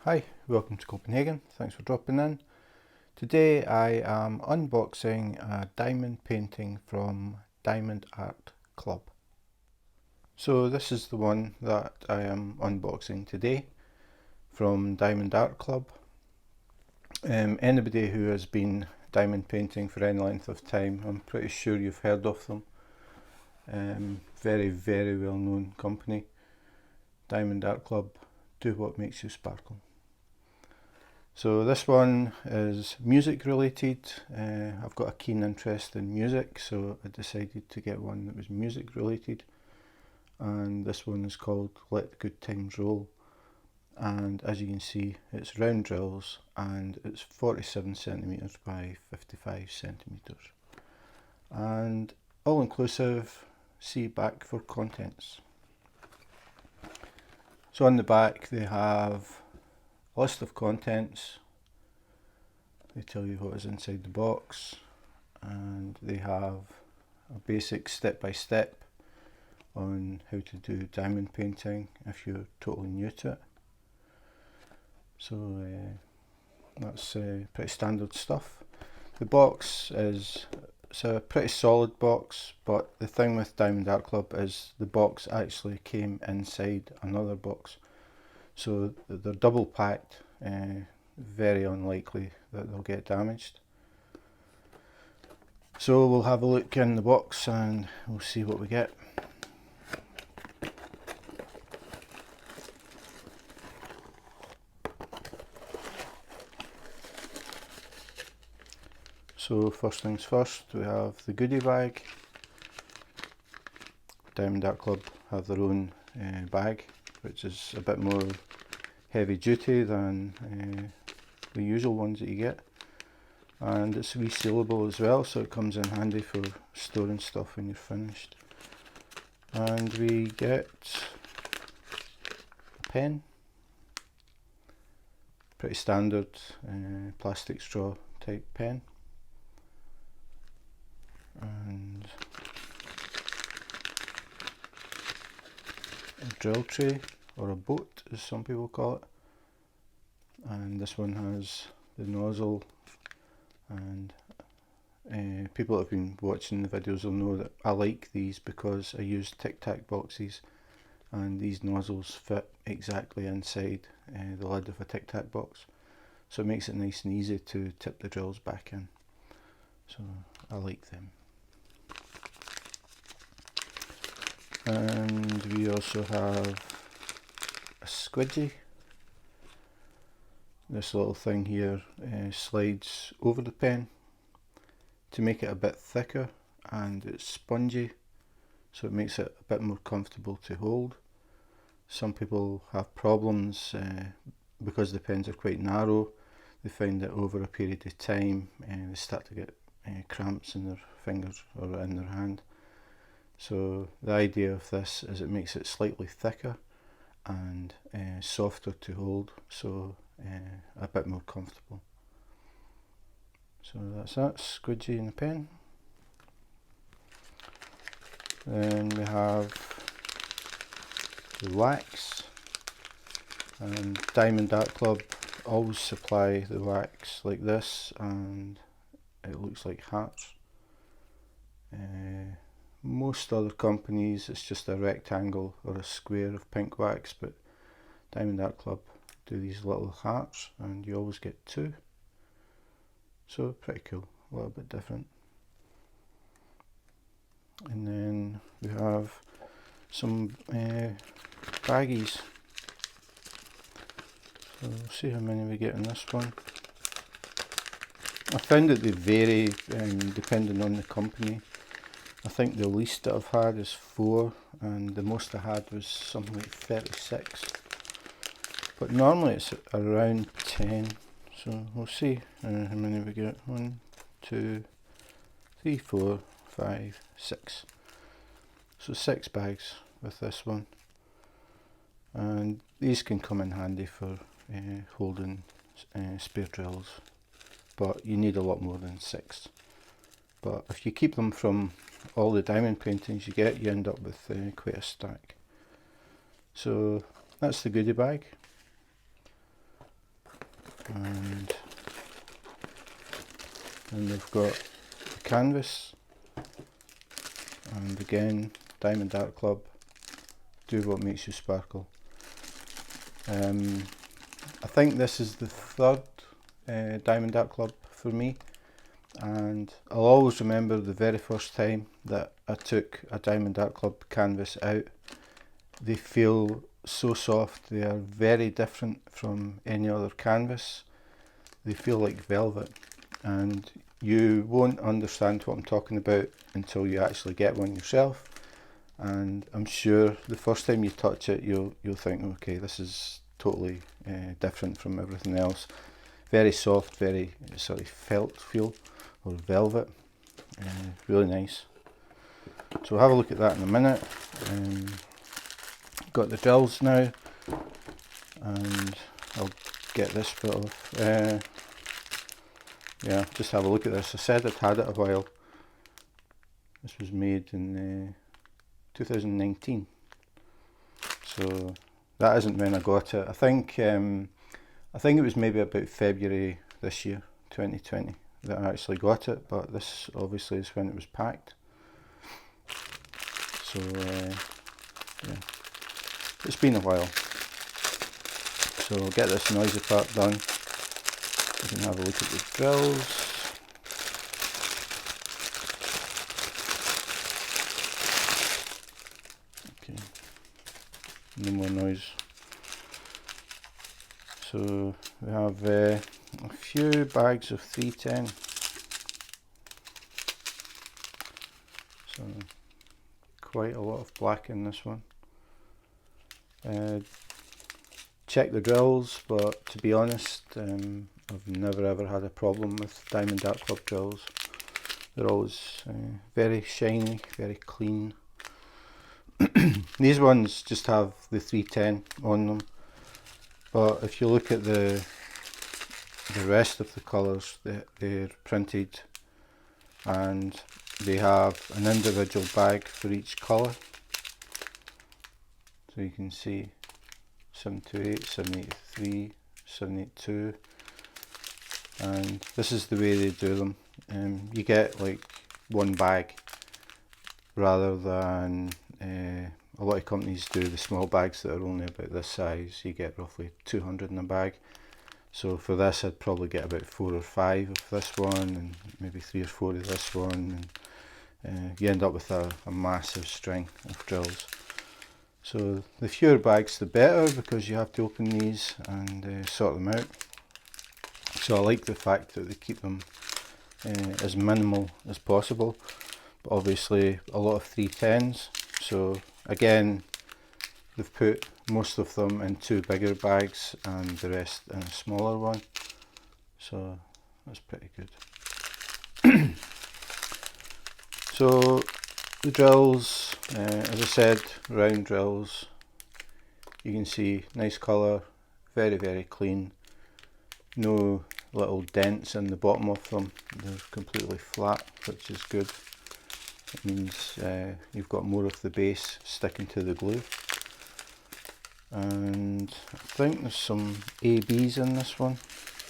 Hi, welcome to Copenhagen. Thanks for dropping in. Today I am unboxing a diamond painting from Diamond Art Club. So this is the one that I am unboxing today from Diamond Art Club. Anybody who has been diamond painting for any length of time, I'm pretty sure you've heard of them. Very well known company. Diamond Art Club, do what makes you sparkle. So this one is music related. I've got a keen interest in music, so I decided to get one that was music related. And this one is called Let the Good Times Roll. And as you can see, it's round drills and it's 47 centimeters by 55 centimeters. And all inclusive, see back for contents. So on the back they have list of contents, they tell you what is inside the box, and they have a basic step-by-step on how to do diamond painting if you're totally new to it. So that's pretty standard stuff. The box is a pretty solid box, but the thing with Diamond Art Club is the box actually came inside another box. So they're double packed, very unlikely that they'll get damaged. So we'll have a look in the box and we'll see what we get. So first things first, we have the goodie bag. Diamond Art Club have their own bag, which is a bit more heavy duty than the usual ones that you get, and it's resealable as well, so it comes in handy for storing stuff when you're finished. And we get a pen, pretty standard plastic straw type pen, and a drill tray, or a boat as some people call it. And this one has the nozzle, and people that have been watching the videos will know that I like these because I use Tic Tac boxes, and these nozzles fit exactly inside the lid of a Tic Tac box, so it makes it nice and easy to tip the drills back in, so I like them. And we also have a squidgy. This little thing here slides over the pen to make it a bit thicker, and it's spongy, so it makes it a bit more comfortable to hold. Some people have problems because the pens are quite narrow. They find that over a period of time they start to get cramps in their fingers or in their hand. So the idea of this is it makes it slightly thicker and softer to hold, so a bit more comfortable. So that's that, squidgy and the pen. Then we have the wax, and Diamond Art Club always supply the wax like this, and it looks like hearts. Most other companies it's just a rectangle or a square of pink wax, but Diamond Art Club do these little hearts, and you always get two. So pretty cool, a little bit different. And then we have some baggies. So we'll see how many we get in this one. I found that they vary depending on the company. I think the least that I've had is 4, and the most I had was something like 36. But normally it's around 10, so we'll see how many we get. 1, 2, 3, 4, 5, 6. So 6 bags with this one. And these can come in handy for holding spare drills, but you need a lot more than 6. But if you keep them from all the diamond paintings you get, you end up with quite a stack. So that's the goodie bag. and then we've got the canvas, and again Diamond Art Club, do what makes you sparkle. I think this is the third Diamond Art Club for me, and I'll always remember the very first time that I took a Diamond Art Club canvas out. They feel so soft, they are very different from any other canvas. They feel like velvet, and you won't understand what I'm talking about until you actually get one yourself. And I'm sure the first time you touch it, you'll think, okay, this is totally different from everything else. Very soft, very sort of felt feel, or velvet. Really nice. So we'll have a look at that in a minute. Got the drills now, and I'll get this bit off. Yeah, just have a look at this. I said I'd had it a while. This was made in 2019, so that isn't when I got it. I think it was maybe about February this year, 2020, that I actually got it, but this obviously is when it was packed. So yeah, it's been a while. So I'll get this noisy part done. We can have a look at the drills. Okay, no more noise. So we have a few bags of 310. So quite a lot of black in this one. Check the drills, but to be honest, I've never ever had a problem with Diamond Art Club drills. They're always very shiny, very clean. These ones just have the 310 on them, but if you look at the rest of the colours, they're printed, and they have an individual bag for each colour. So you can see 728, 783, 782, and this is the way they do them. You get like one bag rather than a lot of companies do the small bags that are only about this size. You get roughly 200 in a bag. So for this I'd probably get about 4 or 5 of this one, and maybe 3 or 4 of this one, and you end up with a massive string of drills. So the fewer bags the better, because you have to open these and sort them out. So I like the fact that they keep them as minimal as possible, but obviously a lot of 310s. So again, they've put most of them in 2 bigger bags and the rest in a smaller one. So that's pretty good. So the drills, as I said, round drills. You can see nice colour, very, very clean. No little dents in the bottom of them. They're completely flat, which is good. It means you've got more of the base sticking to the glue. And I think there's some ABs in this one.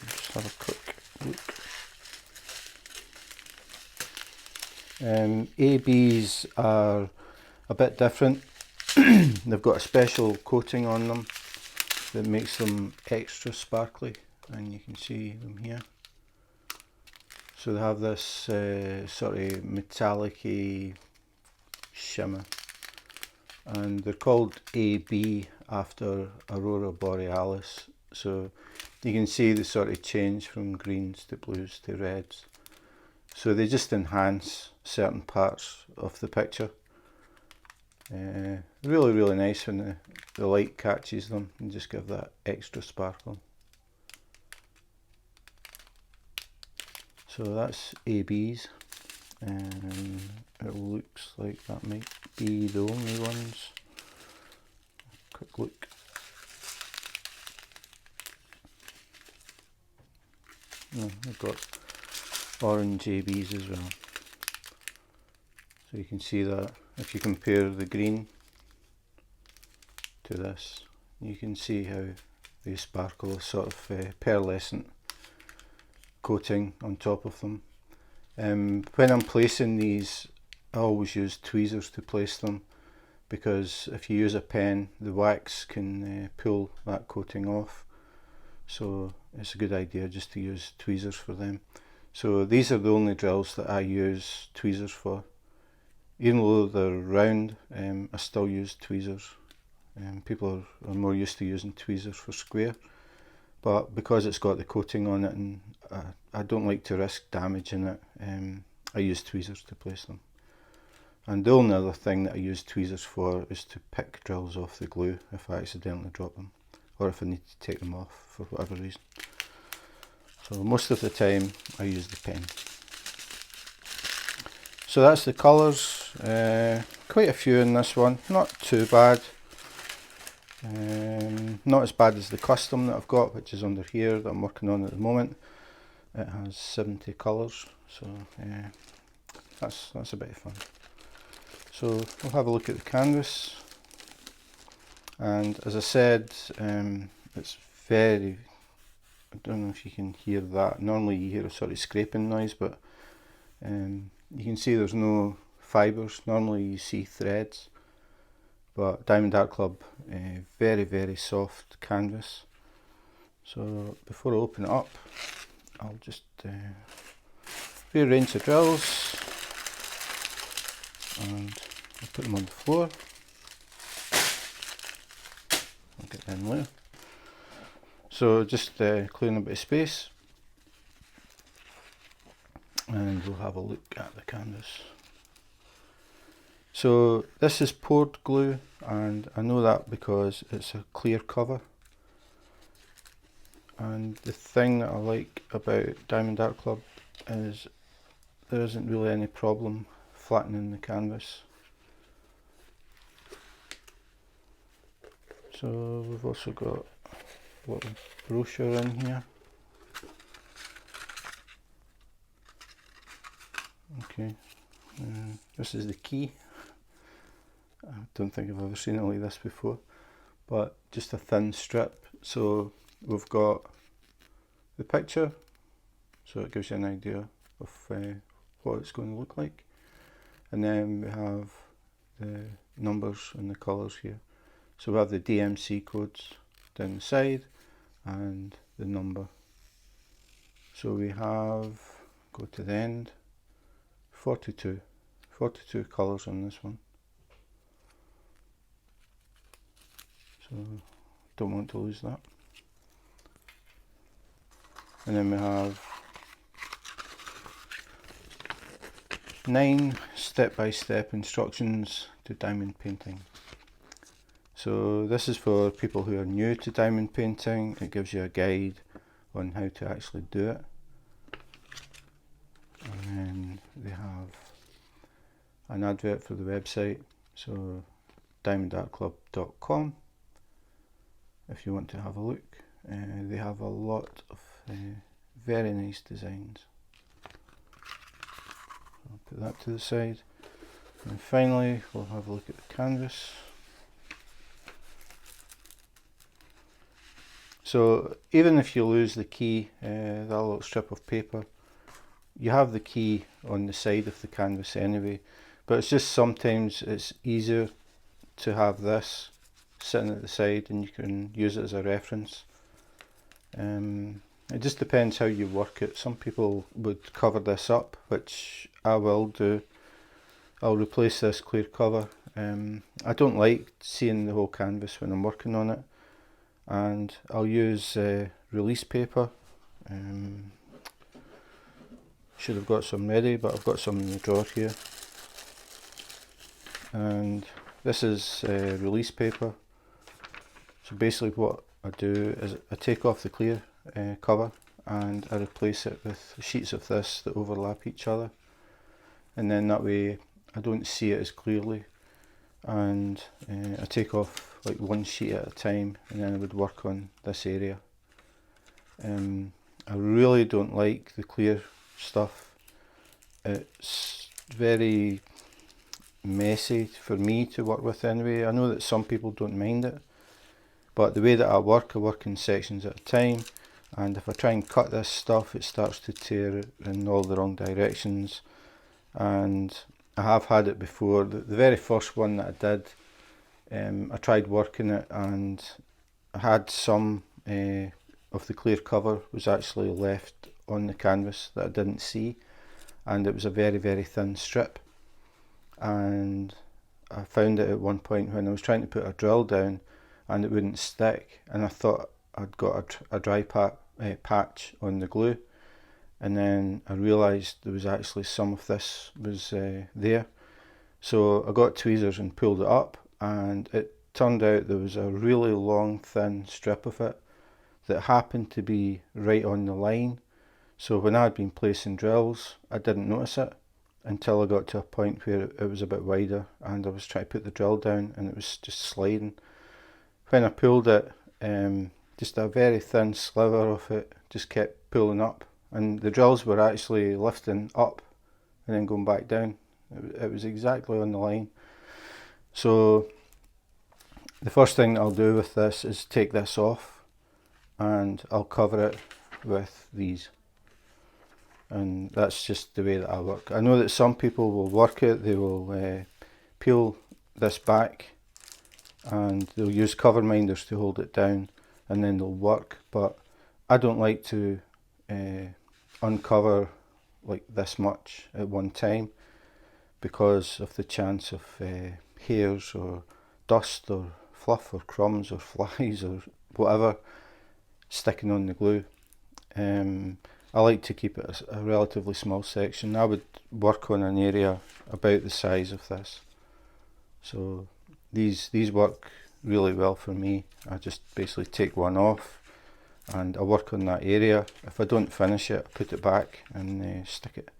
Let's have a quick look. ABs are a bit different. They've got a special coating on them that makes them extra sparkly, and you can see them here. So they have this sort of metallic-y shimmer, and they're called AB after Aurora Borealis. So you can see the sort of change from greens to blues to reds. So they just enhance certain parts of the picture. Really, really nice when the light catches them and just give that extra sparkle. So that's ABs, and it looks like that might be the only ones. Quick look. No, they've got orange ABs as well. So you can see that if you compare the green to this, you can see how they sparkle, a sort of pearlescent coating on top of them. When I'm placing these, I always use tweezers to place them, because if you use a pen, the wax can pull that coating off. So it's a good idea just to use tweezers for them. So these are the only drills that I use tweezers for. Even though they're round, I still use tweezers. People are more used to using tweezers for square, but because it's got the coating on it and I don't like to risk damaging it, I use tweezers to place them. And the only other thing that I use tweezers for is to pick drills off the glue if I accidentally drop them, or if I need to take them off for whatever reason. So most of the time I use the pen. So that's the colours, quite a few in this one, not too bad. Not as bad as the custom that I've got, which is under here, that I'm working on at the moment. It has 70 colours, so that's a bit of fun. So we'll have a look at the canvas, and as I said, it's very, I don't know if you can hear that. Normally you hear a sort of scraping noise, but you can see there's no fibres. Normally you see threads, but Diamond Art Club, very, very soft canvas. So before I open it up, I'll just rearrange the drills and I'll put them on the floor. I'll get them there. So just clearing a bit of space, and we'll have a look at the canvas. So this is poured glue, and I know that because it's a clear cover. And the thing that I like about Diamond Art Club is there isn't really any problem flattening the canvas. So we've also got a little brochure in here. Okay, this is the key. I don't think I've ever seen it like this before, but just a thin strip. So we've got the picture, so it gives you an idea of what it's going to look like, and then we have the numbers and the colours here. So we have the DMC codes down the side and the number. So we have, go to the end, 42 colours on this one. So don't want to lose that. And then we have 9 step-by-step instructions to diamond painting. So this is for people who are new to diamond painting. It gives you a guide on how to actually do it. And then they have an advert for the website, so diamondartclub.com if you want to have a look. They have a lot of very nice designs. I'll put that to the side, and finally we'll have a look at the canvas. So even if you lose the key, that little strip of paper, you have the key on the side of the canvas anyway, but it's just sometimes it's easier to have this sitting at the side and you can use it as a reference. It just depends how you work it. Some people would cover this up, which I will do. I'll replace this clear cover. I don't like seeing the whole canvas when I'm working on it, and I'll use release paper. Should have got some ready, but I've got some in the drawer here. And this is release paper. So basically what I do is I take off the clear cover and I replace it with sheets of this that overlap each other, and then that way I don't see it as clearly, and I take off like one sheet at a time, and then I would work on this area. I really don't like the clear stuff. It's very messy for me to work with anyway. I know that some people don't mind it, But the way that I work in sections at a time, and if I try and cut this stuff, it starts to tear in all the wrong directions. And I have had it before. The very first one that I did, I tried working it, and I had some of the clear cover was actually left on the canvas that I didn't see, and it was a very, very thin strip. And I found it at one point when I was trying to put a drill down and it wouldn't stick, and I thought I'd got a dry patch on the glue, and then I realised there was actually some of this was there. So I got tweezers and pulled it up, and it turned out there was a really long thin strip of it that happened to be right on the line. So when I had been placing drills, I didn't notice it until I got to a point where it was a bit wider, and I was trying to put the drill down and it was just sliding. When I pulled it, just a very thin sliver of it just kept pulling up, and the drills were actually lifting up and then going back down. It was exactly on the line. So the first thing I'll do with this is take this off, and I'll cover it with these. And that's just the way that I work. I know that some people will work it, they will peel this back and they'll use cover minders to hold it down, and then they'll work, but I don't like to uncover like this much at one time because of the chance of hairs or dust or fluff or crumbs or flies or whatever sticking on the glue. I like to keep it a relatively small section. I would work on an area about the size of this. So these work really well for me. I just basically take one off and I work on that area. If I don't finish it, I put it back and stick it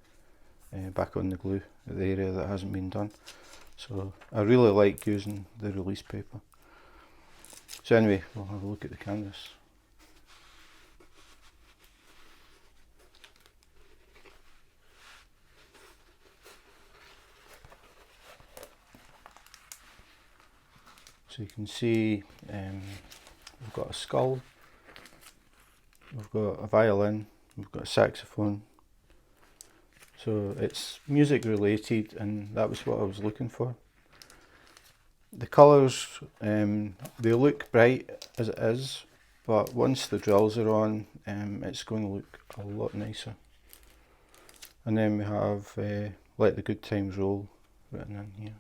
back on the glue at the area that hasn't been done. So I really like using the release paper. So anyway, we'll have a look at the canvas. So you can see we've got a skull, we've got a violin, we've got a saxophone. So it's music related, and that was what I was looking for. The colours, they look bright as it is, but once the drills are on, it's going to look a lot nicer. And then we have Let the Good Times Roll written in here.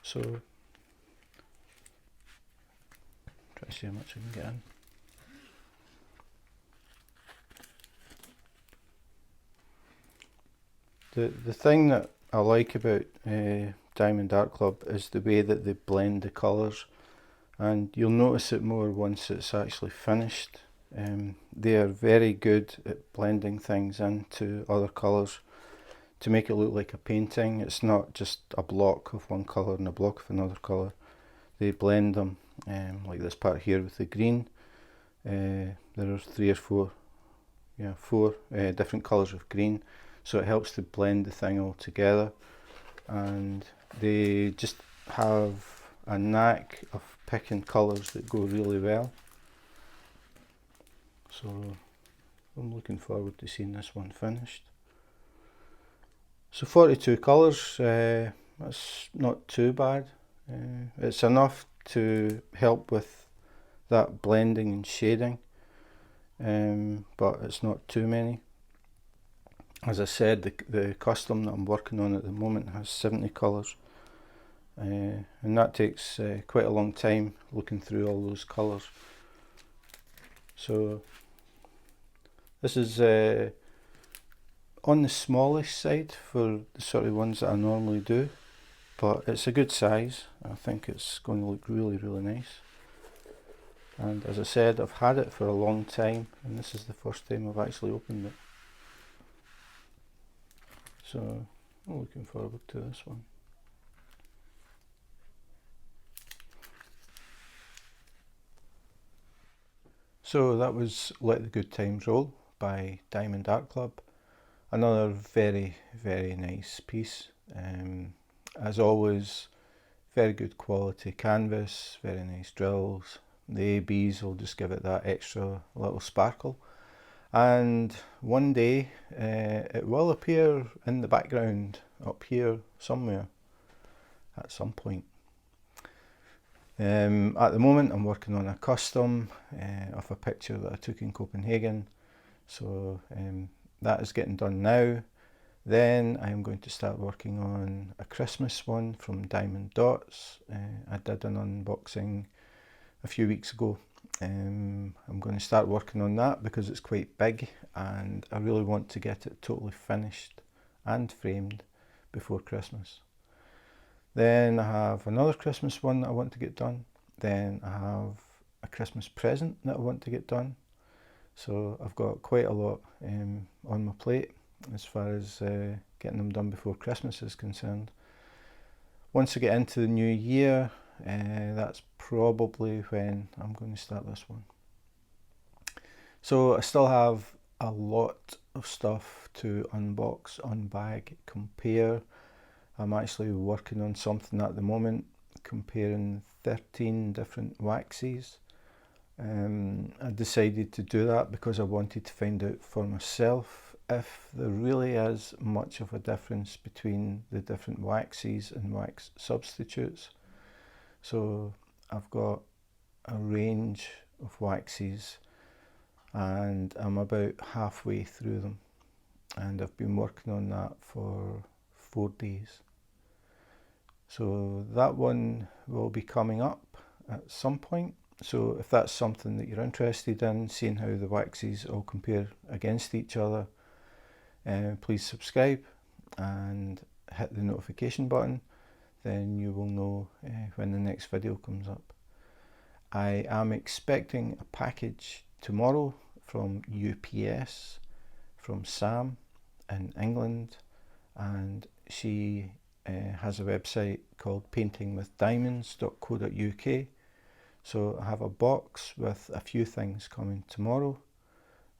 So, try to see how much I can get in. The thing that I like about Diamond Art Club is the way that they blend the colours, and you'll notice it more once it's actually finished. They are very good at blending things into other colours to make it look like a painting. It's not just a block of one colour and a block of another colour. They blend them, like this part here with the green. There are four different colours of green, so it helps to blend the thing all together. And they just have a knack of picking colours that go really well. So I'm looking forward to seeing this one finished. So 42 colours, that's not too bad. It's enough to help with that blending and shading, but it's not too many. As I said, the custom that I'm working on at the moment has 70 colours, and that takes quite a long time looking through all those colours. So this is on the smallish side for the sort of ones that I normally do, but it's a good size. I think it's going to look really, really nice. And as I said, I've had it for a long time, and this is the first time I've actually opened it. So I'm looking forward to this one. So that was Let the Good Times Roll by Diamond Art Club. Another very, very nice piece. As always, very good quality canvas, very nice drills. The ABs will just give it that extra little sparkle. And one day it will appear in the background up here somewhere at some point. At the moment I'm working on a custom of a picture that I took in Copenhagen, so that is getting done now. Then I'm going to start working on a Christmas one from Dotz. I did an unboxing a few weeks ago. I'm going to start working on that because it's quite big and I really want to get it totally finished and framed before Christmas. Then I have another Christmas one that I want to get done. Then I have a Christmas present that I want to get done. So I've got quite a lot on my plate as far as getting them done before Christmas is concerned. Once I get into the new year, that's probably when I'm going to start this one. So I still have a lot of stuff to unbox, unbag, compare. I'm actually working on something at the moment, comparing 13 different waxes. I decided to do that because I wanted to find out for myself if there really is much of a difference between the different waxes and wax substitutes. So I've got a range of waxes and I'm about halfway through them, and I've been working on that for 4 days. So that one will be coming up at some point. So if that's something that you're interested in, seeing how the waxes all compare against each other, please subscribe and hit the notification button, then you will know when the next video comes up. I am expecting a package tomorrow from UPS from Sam in England, and she has a website called paintingwithdiamonds.co.uk. So I have a box with a few things coming tomorrow.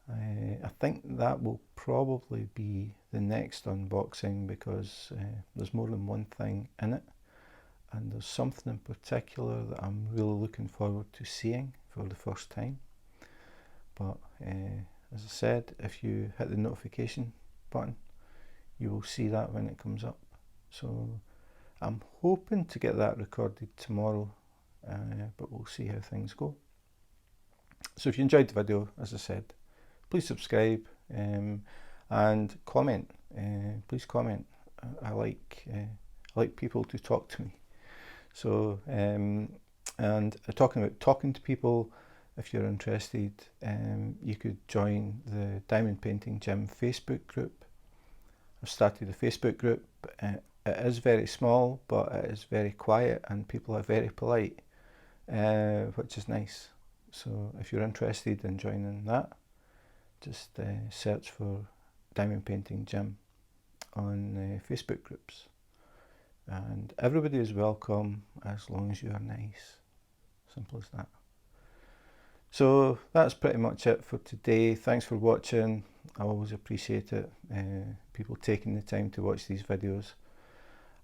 I think that will probably be the next unboxing because there's more than one thing in it, and there's something in particular that I'm really looking forward to seeing for the first time. But as I said, if you hit the notification button, you will see that when it comes up. So I'm hoping to get that recorded tomorrow, but we'll see how things go. So if you enjoyed the video, as I said, please subscribe and comment. Please comment. I like people to talk to me. So and talking about talking to people, if you're interested, you could join the Diamond Painting Gym Facebook group. I've started a Facebook group. It is very small, but it is very quiet and people are very polite, which is nice. So if you're interested in joining that, just search for Diamond Painting Gym on Facebook groups. And everybody is welcome as long as you are nice. Simple as that. So that's pretty much it for today. Thanks for watching. I always appreciate it, people taking the time to watch these videos.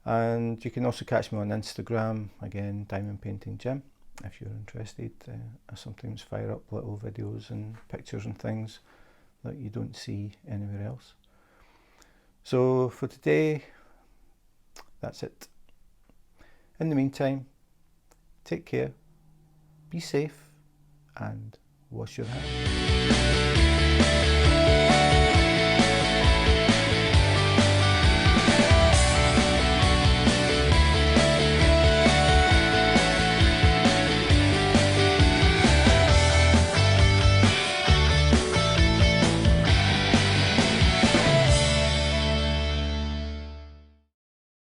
And you can also catch me on Instagram, again, Diamond Painting Gym, if you're interested. I sometimes fire up little videos and pictures and things that you don't see anywhere else. So for today, that's it. In the meantime, take care, be safe, and wash your hands.